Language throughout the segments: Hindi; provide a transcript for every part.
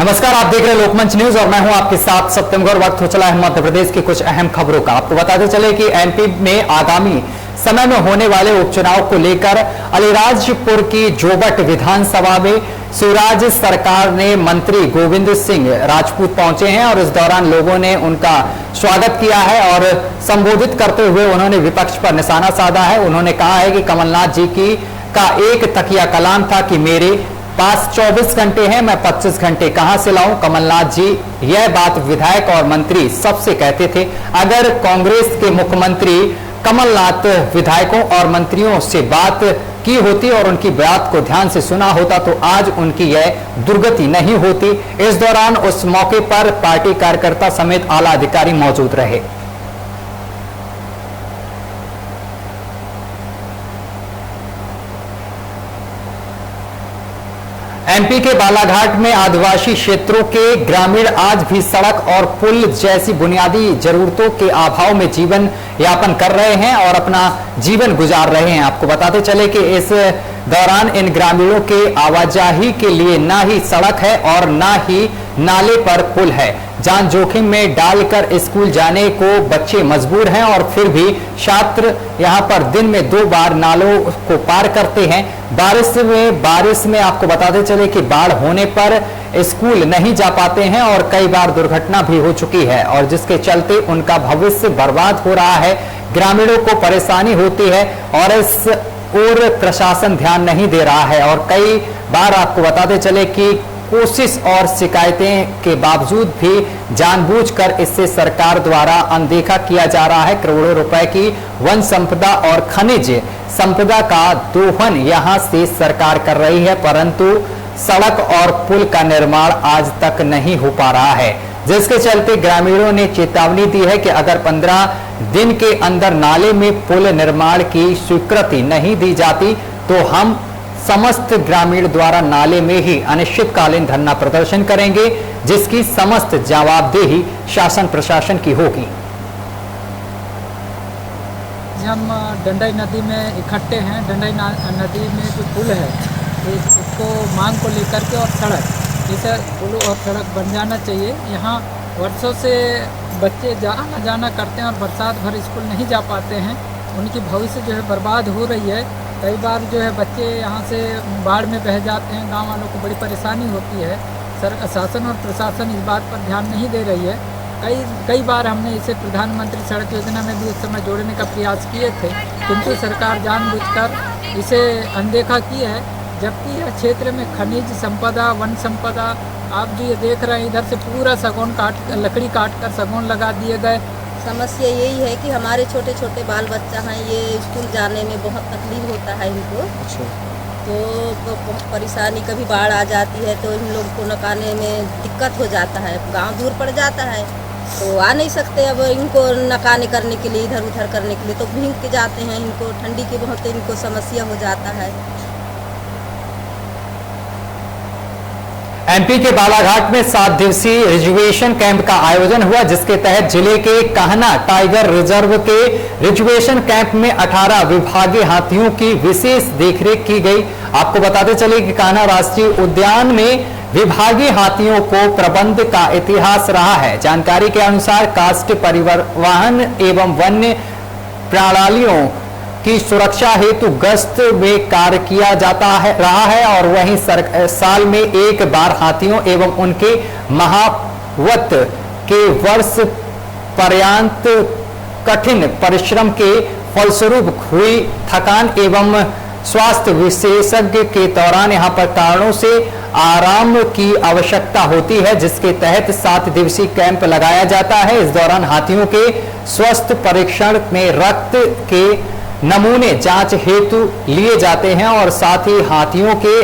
नमस्कार, आप देख रहे हैं लोकमंच न्यूज और मैं हूं आपके साथ सत्यम गौर। वक्त हो चला है मध्य प्रदेश की कुछ अहम खबरों का। आपको बताते चले कि एमपी में आगामी समय में होने वाले उपचुनाव को लेकर अलीराजपुर की जोबट विधानसभा में शिवराज सरकार ने मंत्री गोविंद सिंह राजपूत पहुंचे हैं और इस दौरान लोगों ने उनका स्वागत किया है और संबोधित करते हुए उन्होंने विपक्ष पर निशाना साधा है। उन्होंने कहा है कि कमलनाथ जी का एक तकिया कलाम था कि मेरे पास 24 घंटे हैं, मैं 25 घंटे कहां से लाऊं। कमलनाथ जी यह बात विधायक और मंत्री सबसे कहते थे। अगर कांग्रेस के मुख्यमंत्री कमलनाथ विधायकों और मंत्रियों से बात की होती और उनकी बात को ध्यान से सुना होता तो आज उनकी यह दुर्गति नहीं होती। इस दौरान उस मौके पर पार्टी कार्यकर्ता समेत आला अधिकारी मौजूद रहे। एमपी के बालाघाट में आदिवासी क्षेत्रों के ग्रामीण आज भी सड़क और पुल जैसी बुनियादी जरूरतों के अभाव में जीवन यापन कर रहे हैं और अपना जीवन गुजार रहे हैं। आपको बताते चले कि इस दौरान इन ग्रामीणों के आवाजाही के लिए ना ही सड़क है और ना ही नाले पर पुल है। जान जोखिम में डालकर स्कूल जाने को बच्चे मजबूर हैं और फिर भी छात्र यहां पर दिन में 2 बार नालों को पार करते हैं। बारिश में आपको बताते चले कि बाढ़ होने पर स्कूल नहीं जा पाते हैं और कई बार दुर्घटना भी हो चुकी है और जिसके चलते उनका भविष्य बर्बाद हो रहा है। ग्रामीणों को परेशानी होती है और इस ओर प्रशासन ध्यान नहीं दे रहा है और कई बार आपको बताते चले कि कोशिश और शिकायतें के बावजूद भी जानबूझकर इससे सरकार द्वारा अनदेखा किया जा रहा है। करोड़ों रुपए की वन संपदा और खनिज संपदा का दोहन यहां से सरकार कर रही है, परंतु सड़क और पुल का निर्माण आज तक नहीं हो पा रहा है, जिसके चलते ग्रामीणों ने चेतावनी दी है कि अगर 15 दिन के अंदर नाले में पुल निर्माण की स्वीकृति नहीं दी जाती तो हम समस्त ग्रामीण द्वारा नाले में ही अनिश्चितकालीन धरना प्रदर्शन करेंगे, जिसकी समस्त जवाबदेही शासन प्रशासन की होगी। हम डंडाई नदी में इकट्ठे हैं। डंडाई नदी में जो पुल है उसको मांग को लेकर के और सड़क, जैसे पुल और सड़क बन जाना चाहिए। यहाँ वर्षों से बच्चे आना जाना करते हैं और बरसात भर स्कूल नहीं जा पाते हैं, उनकी भविष्य जो है बर्बाद हो रही है। कई बार जो है बच्चे यहाँ से बाढ़ में बह जाते हैं, गांव वालों को बड़ी परेशानी होती है। शासन और प्रशासन इस बात पर ध्यान नहीं दे रही है। कई बार हमने इसे प्रधानमंत्री सड़क योजना में भी उस समय जोड़ने का प्रयास किए थे, किंतु सरकार जानबूझकर इसे अनदेखा की है। जबकि यह क्षेत्र में खनिज संपदा, वन संपदा, आप जो ये देख रहे हैं इधर से पूरा लकड़ी काट कर सगोन लगा दिए गए। समस्या यही है कि हमारे छोटे छोटे बाल बच्चा हैं, ये स्कूल जाने में बहुत तकलीफ होता है इनको। तो बहुत परेशानी, कभी बाढ़ आ जाती है तो इन लोग को नकाने में दिक्कत हो जाता है, गांव दूर पड़ जाता है तो आ नहीं सकते। अब इनको नकाने करने के लिए, इधर उधर करने के लिए तो भीग के जाते हैं। इनको ठंडी की बहुत इनको समस्या हो जाता है। एमपी के बालाघाट में 7 दिवसीय रिजर्वेशन कैंप का आयोजन हुआ, जिसके तहत जिले के कान्हा टाइगर रिजर्व के रिजर्वेशन कैंप में 18 विभागीय हाथियों की विशेष देखरेख की गई। आपको बताते चले कि कान्हा राष्ट्रीय उद्यान में विभागीय हाथियों को प्रबंध का इतिहास रहा है। जानकारी के अनुसार काष्ठ परिवहन एवं वन्य प्रणालियों की सुरक्षा हेतु गश्त में कार्य किया जाता रहा है और वहीं साल में एक बार हाथियों एवं उनके महावत के वर्ष पर्यंत कठिन परिश्रम के फलस्वरूप हुई थकान एवं स्वास्थ्य विशेषज्ञ के दौरान यहां पर कारणों से आराम की आवश्यकता होती है, जिसके तहत 7 दिवसीय कैंप लगाया जाता है। इस दौरान हाथियों के स्वास्थ्य परीक्षण में रक्त के नमूने जांच हेतु लिए जाते हैं और साथ ही हाथियों के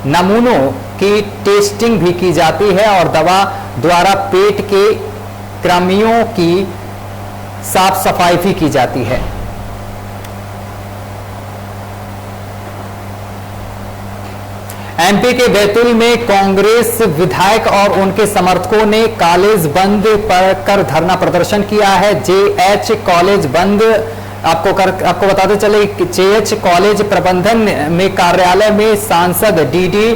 नमूनों की टेस्टिंग भी की जाती है और दवा द्वारा पेट के कृमियों की साफ सफाई भी की जाती है। एमपी के बैतूल में कांग्रेस विधायक और उनके समर्थकों ने कॉलेज बंद कर धरना प्रदर्शन किया है। जेएच कॉलेज बंद आपको बताते चले जेएच कॉलेज प्रबंधन में कार्यालय में सांसद डीडी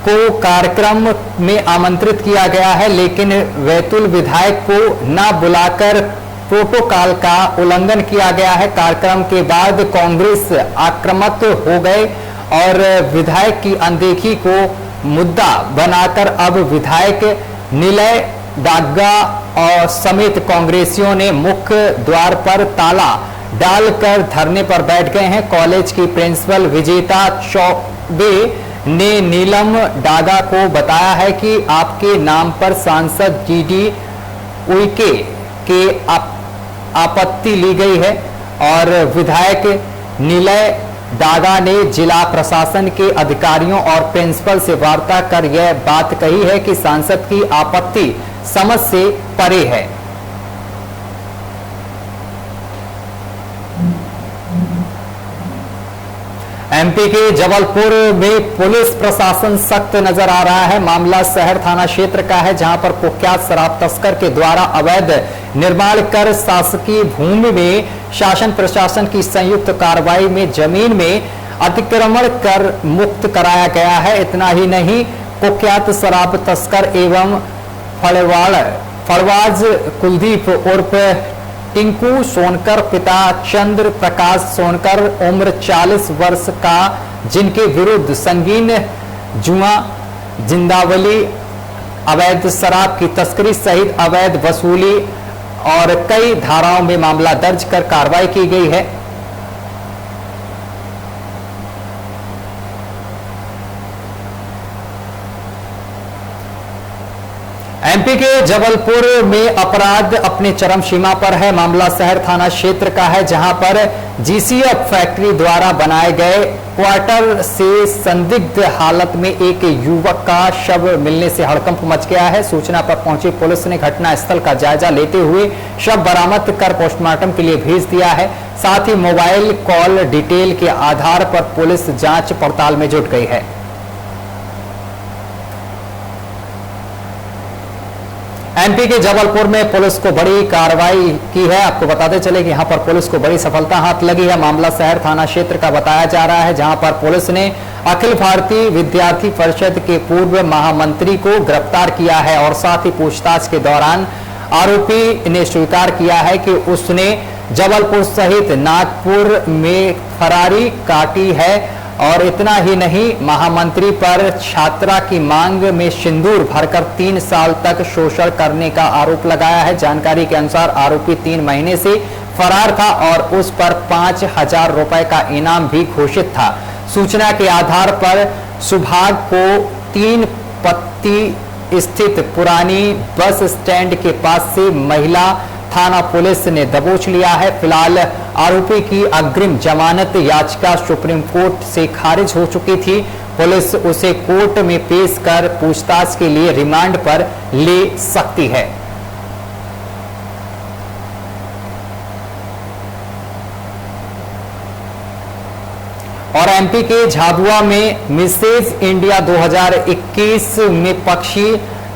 को कार्यक्रम में आमंत्रित किया गया है, लेकिन बैतूल विधायक को न बुलाकर प्रोटोकॉल का उल्लंघन किया गया है। कार्यक्रम के बाद कांग्रेस आक्रामक हो गए और विधायक की अनदेखी को मुद्दा बनाकर अब विधायक निलय डागा और समेत कांग्रेसियों ने मुख्य द्वार पर ताला डालकर धरने पर बैठ गए हैं। कॉलेज की प्रिंसिपल विजेता चौबे ने नीलम डागा को बताया है कि आपके नाम पर सांसद जीडी उइके के आपत्ति ली गई है और विधायक निलय डागा ने जिला प्रशासन के अधिकारियों और प्रिंसिपल से वार्ता कर यह बात कही है कि सांसद की आपत्ति समझ से परे है। एमपी के जबलपुर में पुलिस प्रशासन सख्त नजर आ रहा है। मामला शहर थाना क्षेत्र का है, जहां पर कुख्यात शराब तस्कर के द्वारा अवैध निर्माण कर शासकीय भूमि में शासन प्रशासन की संयुक्त कार्रवाई में जमीन में अतिक्रमण कर मुक्त कराया गया है। इतना ही नहीं, कुख्यात शराब तस्कर एवं फड़वाज कुलदीप उर्फ टिंकू सोनकर पिता चंद्र प्रकाश सोनकर उम्र 40 वर्ष का, जिनके विरुद्ध संगीन जुआ, जिंदावली, अवैध शराब की तस्करी सहित अवैध वसूली और कई धाराओं में मामला दर्ज कर कार्रवाई की गई है। एमपी के जबलपुर में अपराध अपने चरम सीमा पर है। मामला शहर थाना क्षेत्र का है, जहां पर जीसीएफ फैक्ट्री द्वारा बनाए गए क्वार्टर से संदिग्ध हालत में एक युवक का शव मिलने से हड़कंप मच गया है। सूचना पर पहुंची पुलिस ने घटना स्थल का जायजा लेते हुए शव बरामद कर पोस्टमार्टम के लिए भेज दिया है। साथ ही मोबाइल कॉल डिटेल के आधार पर पुलिस जांच पड़ताल में जुट गई है। एमपी के जबलपुर में पुलिस को बड़ी कार्रवाई की है। आपको बताते चले कि यहां पर पुलिस को बड़ी सफलता हाथ लगी है। मामला शहर थाना क्षेत्र का बताया जा रहा है, जहां पर पुलिस ने अखिल भारतीय विद्यार्थी परिषद के पूर्व महामंत्री को गिरफ्तार किया है और साथ ही पूछताछ के दौरान आरोपी ने स्वीकार किया है कि उसने जबलपुर सहित नागपुर में फरारी काटी है। और इतना ही नहीं, महामंत्री पर छात्रा की मांग में सिंदूर भरकर 3 साल तक शोषण करने का आरोप लगाया है। जानकारी के अनुसार आरोपी 3 महीने से फरार था और उस पर 5,000 रुपए का इनाम भी घोषित था। सूचना के आधार पर सुभाग को 3 पत्ती स्थित पुरानी बस स्टैंड के पास से महिला थाना पुलिस ने दबोच लिया है। फिलहाल आरोपी की अग्रिम जमानत याचिका सुप्रीम कोर्ट से खारिज हो चुकी थी। पुलिस उसे कोर्ट में पेश कर पूछताछ के लिए रिमांड पर ले सकती है। और एमपी के झाबुआ में मिसेज इंडिया 2021 में पक्षी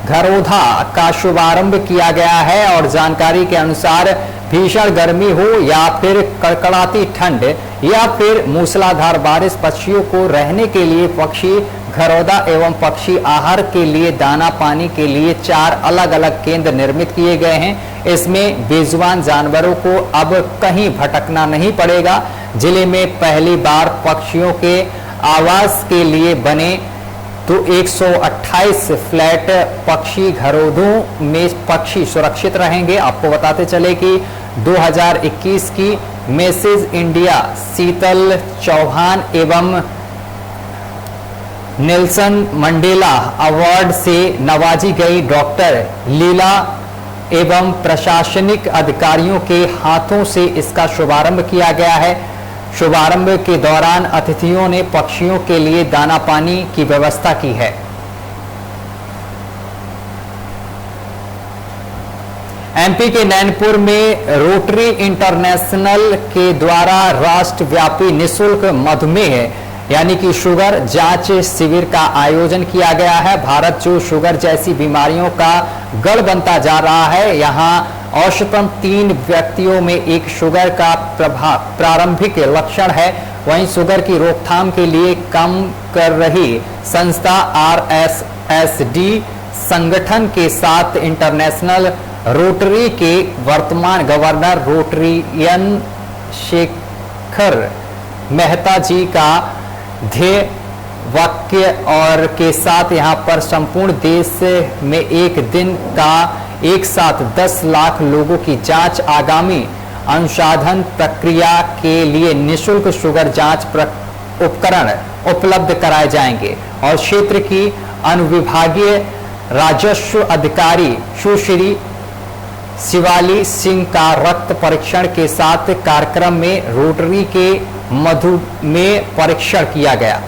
घरोधा का शुभारंभ किया गया है और जानकारी के अनुसार भीषण गर्मी हो या फिर कड़कड़ाती ठंड या फिर मूसलाधार बारिश, पक्षियों को रहने के लिए पक्षी घरौदा एवं पक्षी आहार के लिए दाना पानी के लिए 4 अलग अलग केंद्र निर्मित किए गए हैं। इसमें बेजुबान जानवरों को अब कहीं भटकना नहीं पड़ेगा। जिले में पहली बार पक्षियों के आवास के लिए बने तो 128 फ्लैट पक्षी घरों में पक्षी सुरक्षित रहेंगे। आपको बताते चले कि 2021 की मिसेज इंडिया शीतल चौहान एवं नेल्सन मंडेला अवार्ड से नवाजी गई डॉक्टर लीला एवं प्रशासनिक अधिकारियों के हाथों से इसका शुभारंभ किया गया है। शुभारंभ के दौरान अतिथियों ने पक्षियों के लिए दाना पानी की व्यवस्था की है। एमपी के नैनपुर में रोटरी इंटरनेशनल के द्वारा राष्ट्रव्यापी निःशुल्क मधुमेह यानी कि शुगर जांच शिविर का आयोजन किया गया है। भारत जो शुगर जैसी बीमारियों का गढ़ बनता जा रहा है, यहाँ औसतन 3 व्यक्तियों में एक शुगर का प्रारंभिक लक्षण है। वहीं शुगर की रोकथाम के लिए काम कर रही संस्था RSSD संगठन के साथ इंटरनेशनल रोटरी के वर्तमान गवर्नर रोटरियन शेखर मेहता जी का ध्येय वाक्य और के साथ यहां पर संपूर्ण देश में एक दिन का एक साथ 10 लाख लोगों की जांच, आगामी अनुसंधान प्रक्रिया के लिए निशुल्क शुगर जांच उपकरण उपलब्ध कराए जाएंगे और क्षेत्र की अनुविभागीय राजस्व अधिकारी सुश्री शिवाली सिंह का रक्त परीक्षण के साथ कार्यक्रम में रोटरी के मधुमेह परीक्षण किया गया।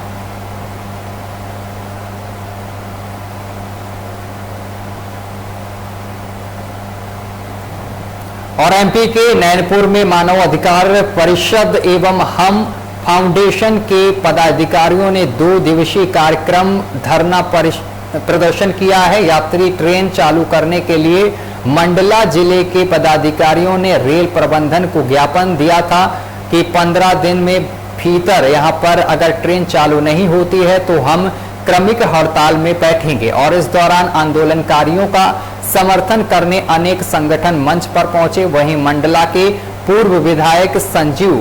और एमपी के नैनपुर में मानव अधिकार परिषद एवं हम फाउंडेशन के पदाधिकारियों ने 2 दिवसीय कार्यक्रम धरना प्रदर्शन किया है। यात्री ट्रेन चालू करने के लिए मंडला जिले के पदाधिकारियों ने रेल प्रबंधन को ज्ञापन दिया था कि 15 दिन में भीतर यहां पर अगर ट्रेन चालू नहीं होती है तो हम क्रमिक हड़ताल में बैठेंगे। और इस दौरान आंदोलनकारियों का समर्थन करने अनेक संगठन मंच पर पहुंचे। वहीं मंडला के पूर्व विधायक संजीव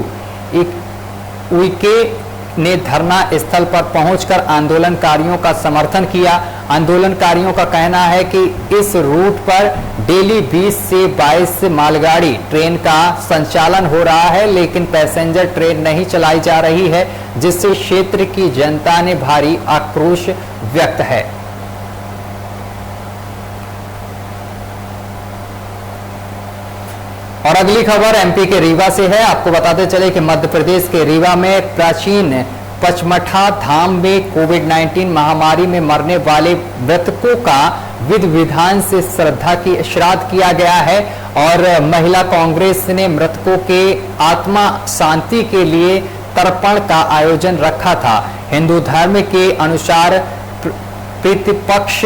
उइके ने धरना स्थल पर पहुंचकर आंदोलनकारियों का समर्थन किया। आंदोलनकारियों का कहना है कि इस रूट पर डेली 20 से 22 मालगाड़ी ट्रेन का संचालन हो रहा है, लेकिन पैसेंजर ट्रेन नहीं चलाई जा रही है, जिससे क्षेत्र की जनता ने भारी आक्रोश व्यक्त है। और अगली खबर एमपी के रीवा से है। आपको बताते चले कि मध्य प्रदेश के रीवा में प्राचीन पचमढ़ा धाम में कोविड-19 महामारी में मरने वाले मृतकों का विधि विधान से श्राद्ध किया गया है। और महिला कांग्रेस ने मृतकों के आत्मा शांति के लिए तर्पण का आयोजन रखा था। हिंदू धर्म के अनुसार पितृपक्ष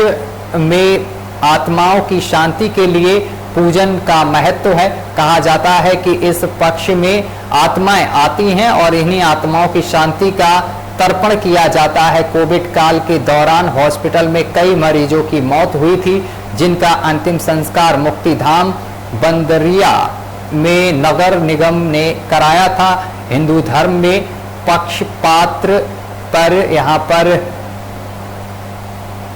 में आत्माओं की शांति के लिए पूजन का महत्व है। कहा जाता है कि इस पक्ष में आत्माएं आती हैं और इन्हीं आत्माओं की शांति का तर्पण किया जाता है। कोविड काल के दौरान हॉस्पिटल में कई मरीजों की मौत हुई थी, जिनका अंतिम संस्कार मुक्तिधाम बंदरिया में नगर निगम ने कराया था। हिंदू धर्म में पक्षपात पर यहाँ पर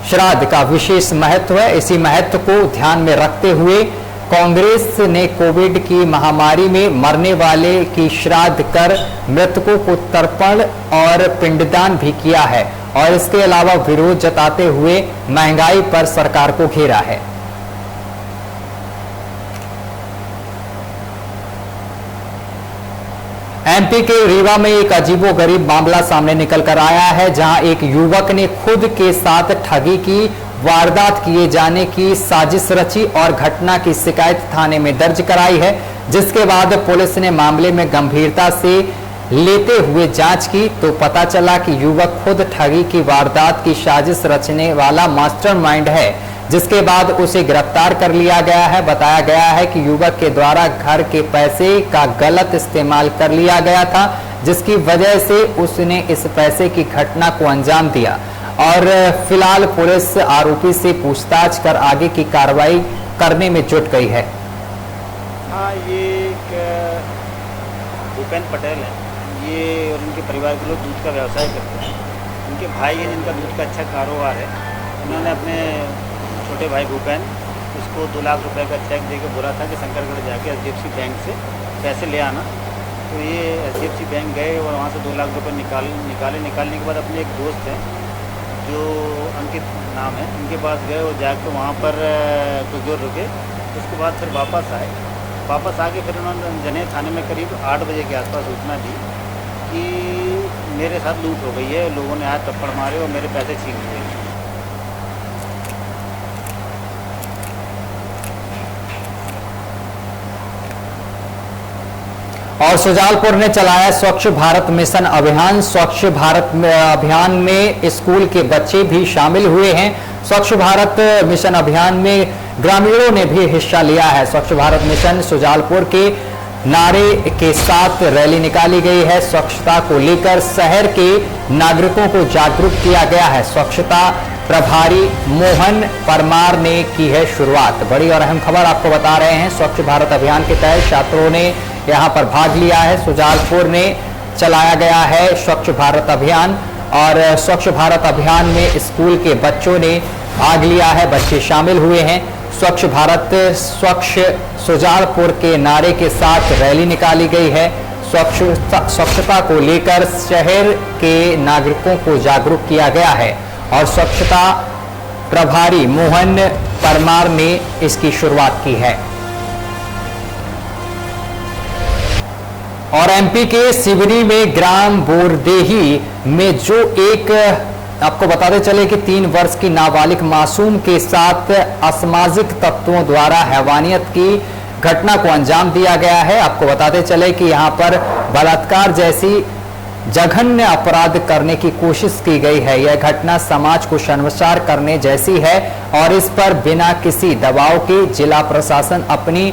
श्राद्ध का विशेष महत्व है। इसी महत्व को ध्यान में रखते हुए कांग्रेस ने कोविड की महामारी में मरने वाले की श्राद्ध कर मृतकों को तर्पण और पिंडदान भी किया है। और इसके अलावा विरोध जताते हुए महंगाई पर सरकार को घेरा है। एमपी के रीवा में एक अजीबोगरीब मामला सामने निकल कर आया है, जहां एक युवक ने खुद के साथ ठगी की वारदात किए जाने की साजिश रची और घटना की शिकायत थाने में दर्ज कराई है। जिसके बाद पुलिस ने मामले में गंभीरता से लेते हुए जांच की तो पता चला कि युवक खुद ठगी की वारदात की साजिश रचने वाला मास्टरमाइंड है। जिसके बाद उसे गिरफ्तार कर लिया गया है। बताया गया है कि युवक के द्वारा घर के पैसे का गलत इस्तेमाल कर लिया गया था, जिसकी वजह से उसने इस पैसे की घटना को अंजाम दिया। और फिलहाल पुलिस आरोपी से पूछताछ कर आगे की कार्रवाई करने में जुट गई है। हाँ, ये एक भूपेन पटेल है, ये और उनके परिवार के लोग दूध का व्यवसाय करते हैं। उनके भाई है जिनका दूध का अच्छा कारोबार है। उन्होंने अपने छोटे भाई भूपेन उसको 2 लाख रुपए का चेक देके बोला था कि शंकरगढ़ जाके HDFC बैंक से पैसे ले आना। तो ये HDFC बैंक गए और वहाँ से 2 लाख रुपए निकालने के बाद अपने एक दोस्त हैं जो अंकित नाम है, उनके पास गए और जाकर वहाँ पर कुछ देर रुके। उसके बाद फिर वापस आके फिर उन्होंने जने थाने में करीब 8 बजे के आसपास सूचना दी कि मेरे साथ लूट हो गई है, लोगों ने हाथ थप्पड़ मारे और मेरे पैसे छीन लिए। और सुजालपुर ने चलाया स्वच्छ भारत मिशन अभियान। स्वच्छ भारत अभियान में स्कूल के बच्चे भी शामिल हुए हैं। स्वच्छ भारत मिशन अभियान में ग्रामीणों ने भी हिस्सा लिया है। स्वच्छ भारत मिशन सुजालपुर के नारे के साथ रैली निकाली गई है। स्वच्छता को लेकर शहर के नागरिकों को जागरूक किया गया है। स्वच्छता प्रभारी मोहन परमार ने की है शुरुआत। बड़ी और अहम खबर आपको बता रहे हैं। स्वच्छ भारत अभियान के तहत छात्रों ने यहां पर भाग लिया है। सुजालपुर ने चलाया गया है स्वच्छ भारत अभियान और स्वच्छ भारत अभियान में स्कूल के बच्चों ने भाग लिया है, बच्चे शामिल हुए हैं। स्वच्छ भारत स्वच्छ सुजालपुर के नारे के साथ रैली निकाली गई है। स्वच्छता को लेकर शहर के नागरिकों को जागरूक किया गया है और स्वच्छता प्रभारी मोहन परमार ने इसकी शुरुआत की है। और एमपी के सिवनी में ग्राम बोरदेही में जो एक आपको बताते चले कि 3 वर्ष की नाबालिग मासूम के साथ असामाजिक तत्वों द्वारा हैवानियत की घटना को अंजाम दिया गया है। आपको बताते चले कि यहां पर बलात्कार जैसी जघन्य अपराध करने की कोशिश की गई है। यह घटना समाज को शर्मसार करने जैसी है और इस पर बिना किसी दबाव के जिला प्रशासन अपनी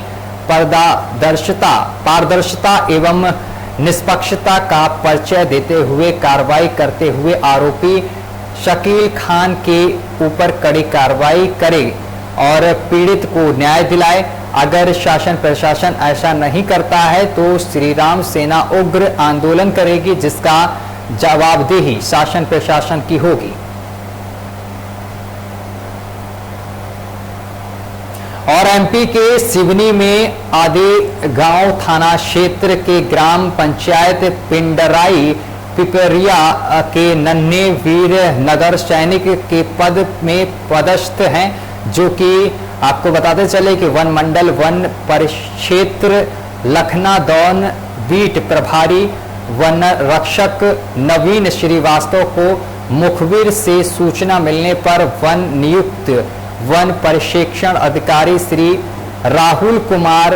पारदर्शिता एवं निष्पक्षता का परिचय देते हुए कार्रवाई करते हुए आरोपी शकील खान के ऊपर कड़ी कार्रवाई करे और पीड़ित को न्याय दिलाए। अगर शासन प्रशासन ऐसा नहीं करता है तो श्री राम सेना उग्र आंदोलन करेगी, जिसका जवाबदेही शासन प्रशासन की होगी। और एमपी के सिवनी में आदे गांव थाना क्षेत्र के ग्राम पंचायत पिंडराई पिपरिया के नन्हे वीर नगर सैनिक के पद में पदस्थ हैं, जो कि आपको बताते चले कि वन मंडल वन परिक्षेत्र लखनादौन बीट प्रभारी वन रक्षक नवीन श्रीवास्तव को मुखबिर से सूचना मिलने पर वन नियुक्त वन परिक्षेक्षण अधिकारी श्री राहुल कुमार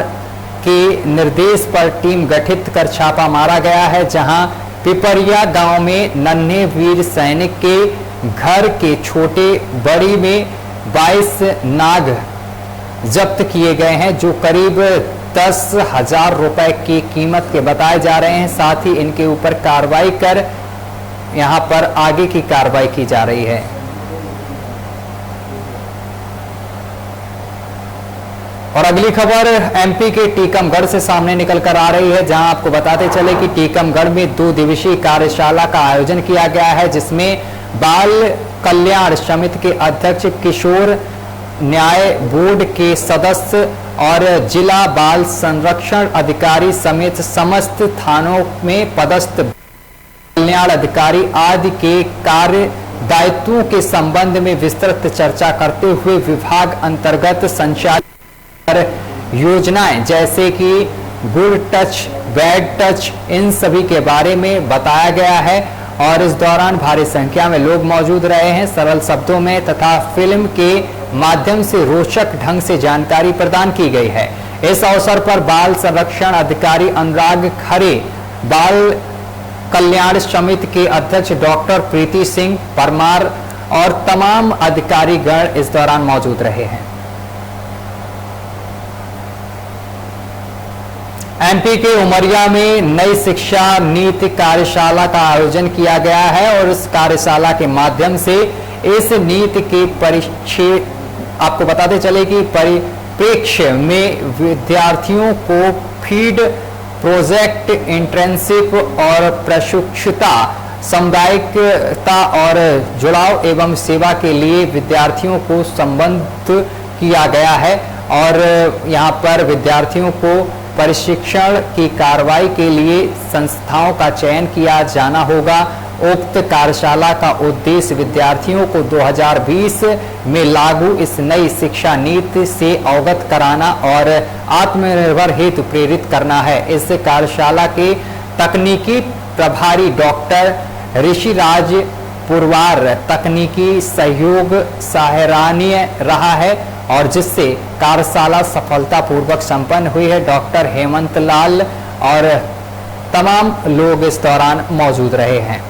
के निर्देश पर टीम गठित कर छापा मारा गया है, जहां पिपरिया गांव में नन्हे वीर सैनिक के घर के छोटे बड़ी में 22 नाग जब्त किए गए हैं, जो करीब 10,000 रुपए की कीमत के बताए जा रहे हैं। साथ ही इनके ऊपर कार्रवाई कर यहां पर आगे की कार्रवाई की जा रही है। और अगली खबर एमपी के टीकमगढ़ से सामने निकल कर आ रही है, जहां आपको बताते चले कि टीकमगढ़ में 2 दिवसीय कार्यशाला का आयोजन किया गया है, जिसमें बाल कल्याण समिति के अध्यक्ष, किशोर न्याय बोर्ड के सदस्य और जिला बाल संरक्षण अधिकारी समेत समस्त थानों में पदस्थ कल्याण अधिकारी आदि के कार्य दायित्वों के संबंध में विस्तृत चर्चा करते हुए विभाग अंतर्गत संचालित योजनाएं जैसे कि गुड टच, बैड टच, इन सभी के बारे में बताया गया है। और इस दौरान भारी संख्या में लोग मौजूद रहे हैं। सरल शब्दों में तथा फिल्म के माध्यम से रोचक ढंग से जानकारी प्रदान की गई है। इस अवसर पर बाल संरक्षण अधिकारी अनुराग खरे, बाल कल्याण समिति के अध्यक्ष डॉक्टर प्रीति सिंह परमार और तमाम अधिकारीगण इस दौरान मौजूद रहे हैं। एमपी के उमरिया में नई शिक्षा नीति कार्यशाला का आयोजन किया गया है और इस कार्यशाला के माध्यम से इस नीति के परिच्छेद आपको बताते चले कि परिप्रेक्ष्य में विद्यार्थियों को फीड प्रोजेक्ट, इंटर्नशिप और प्रशिक्षुता, सामुदायिकता और जुड़ाव एवं सेवा के लिए विद्यार्थियों को संबद्ध किया गया है और यहाँ पर विद्यार्थियों को प्रशिक्षण की कार्रवाई के लिए संस्थाओं का चयन किया जाना होगा। उक्त कार्यशाला का उद्देश्य विद्यार्थियों को 2020 में लागू इस नई शिक्षा नीति से अवगत कराना और आत्मनिर्भर हेतु प्रेरित करना है। इस कार्यशाला के तकनीकी प्रभारी डॉक्टर ऋषिराज पुरवार तकनीकी सहयोग सराहनीय रहा है और जिससे कार्यशाला सफलतापूर्वक संपन्न हुई है। डॉक्टर हेमंत लाल और तमाम लोग इस दौरान मौजूद रहे हैं।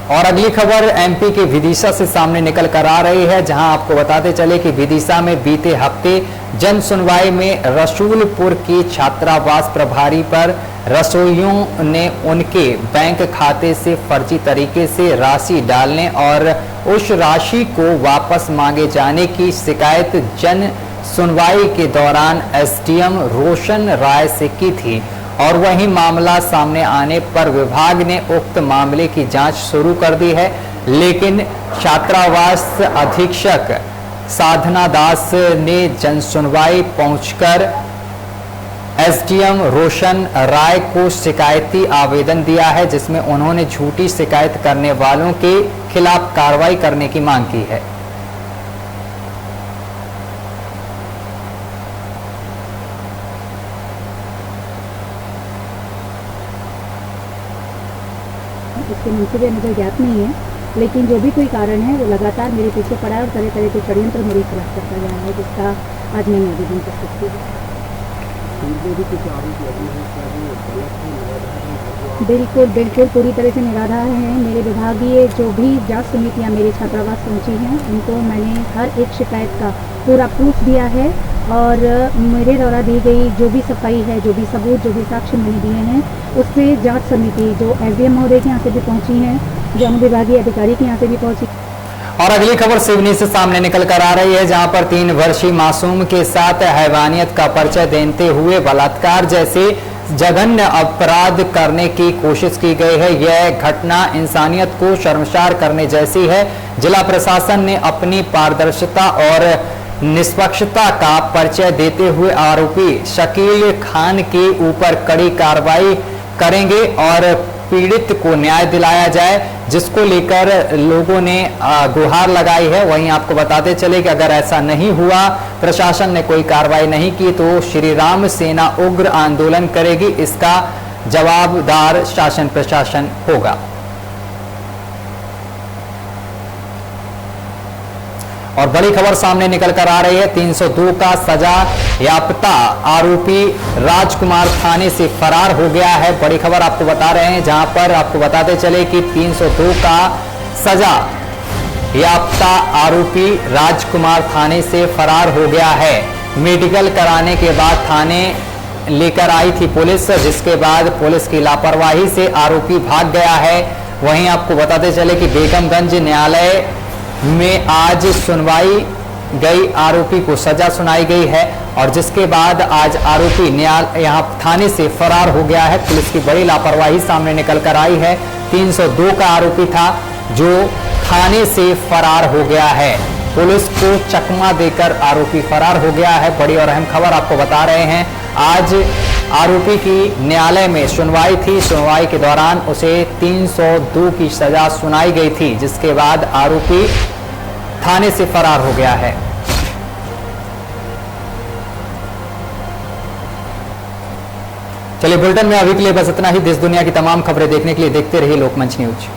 और अगली खबर एमपी के विदिशा से सामने निकल कर आ रही है, जहां आपको बताते चले कि विदिशा में बीते हफ्ते जन सुनवाई में रसूलपुर की छात्रावास प्रभारी पर रसोइयों ने उनके बैंक खाते से फर्जी तरीके से राशि डालने और उस राशि को वापस मांगे जाने की शिकायत जन सुनवाई के दौरान एसडीएम रोशन राय से की थी। और वहीं मामला सामने आने पर विभाग ने उक्त मामले की जांच शुरू कर दी है, लेकिन छात्रावास अधीक्षक साधना दास ने जन सुनवाई पहुंचकर एसडीएम रोशन राय को शिकायती आवेदन दिया है, जिसमें उन्होंने झूठी शिकायत करने वालों के खिलाफ कार्रवाई करने की मांग की है। इसके मंसूबे मुझे ज्ञात नहीं है, लेकिन जो भी कोई कारण है वो लगातार मेरे पीछे पड़ा है और तरह तरह के षड्यंत्र मेरे खिलाफ करता गया है, जिसका आज मैंने आवेदन कर सकती हूँ। बिल्कुल बिल्कुल पूरी तरह से निराधार हैं। मेरे विभागीय जो भी जांच समितियां मेरे छात्रावास पहुंची हैं, उनको मैंने हर एक शिकायत का पूरा प्रूफ दिया है और मेरे द्वारा दी गई जो भी सफाई है, जो भी सबूत, जो भी साक्ष्य मैंने दिए हैं, उस पर जाँच समिति जो एसडीएम महोदय के यहाँ से भी पहुँची हैं, जो अनुविभागीय अधिकारी के यहाँ से भी पहुँची। और अगली खबर सिवनी से सामने निकल कर आ रही है, जहां पर 3 वर्षीय मासूम के साथ हैवानियत का परिचय देते हुए बलात्कार जैसे जघन्य अपराध करने की कोशिश की गई है। यह घटना इंसानियत को शर्मसार करने जैसी है। जिला प्रशासन ने अपनी पारदर्शिता और निष्पक्षता का परिचय देते हुए आरोपी शकील खान के ऊपर कड़ी कार्रवाई करेंगे और पीड़ित को न्याय दिलाया जाए, जिसको लेकर लोगों ने गुहार लगाई है। वहीं आपको बताते चले कि अगर ऐसा नहीं हुआ, प्रशासन ने कोई कार्रवाई नहीं की, तो श्री राम सेना उग्र आंदोलन करेगी। इसका जवाबदार शासन प्रशासन होगा। और बड़ी खबर सामने निकल कर आ रही है, 302 का सजा याफ्ता आरोपी राजकुमार थाने से फरार हो गया है। बड़ी खबर आपको बता रहे हैं, जहां पर आपको बताते चले कि 302 का सजा याफ्ता आरोपी राजकुमार थाने से फरार हो गया है। मेडिकल कराने के बाद थाने लेकर आई थी पुलिस, जिसके बाद पुलिस की लापरवाही से आरोपी भाग गया है। वहीं आपको बताते चले कि बेगमगंज न्यायालय में आज सुनवाई गई, आरोपी को सजा सुनाई गई है और जिसके बाद आज आरोपी यहां थाने से फरार हो गया है। पुलिस की बड़ी लापरवाही सामने निकल कर आई है। 302 का आरोपी था जो थाने से फरार हो गया है। पुलिस को चकमा देकर आरोपी फरार हो गया है। बड़ी और अहम खबर आपको बता रहे हैं। आज आरोपी की न्यायालय में सुनवाई थी। सुनवाई के दौरान उसे 302 की सजा सुनाई गई थी, जिसके बाद आरोपी थाने से फरार हो गया है। चलिए बुलेटिन में अभी के लिए बस इतना ही। देश दुनिया की तमाम खबरें देखने के लिए देखते रहिए लोकमंच न्यूज।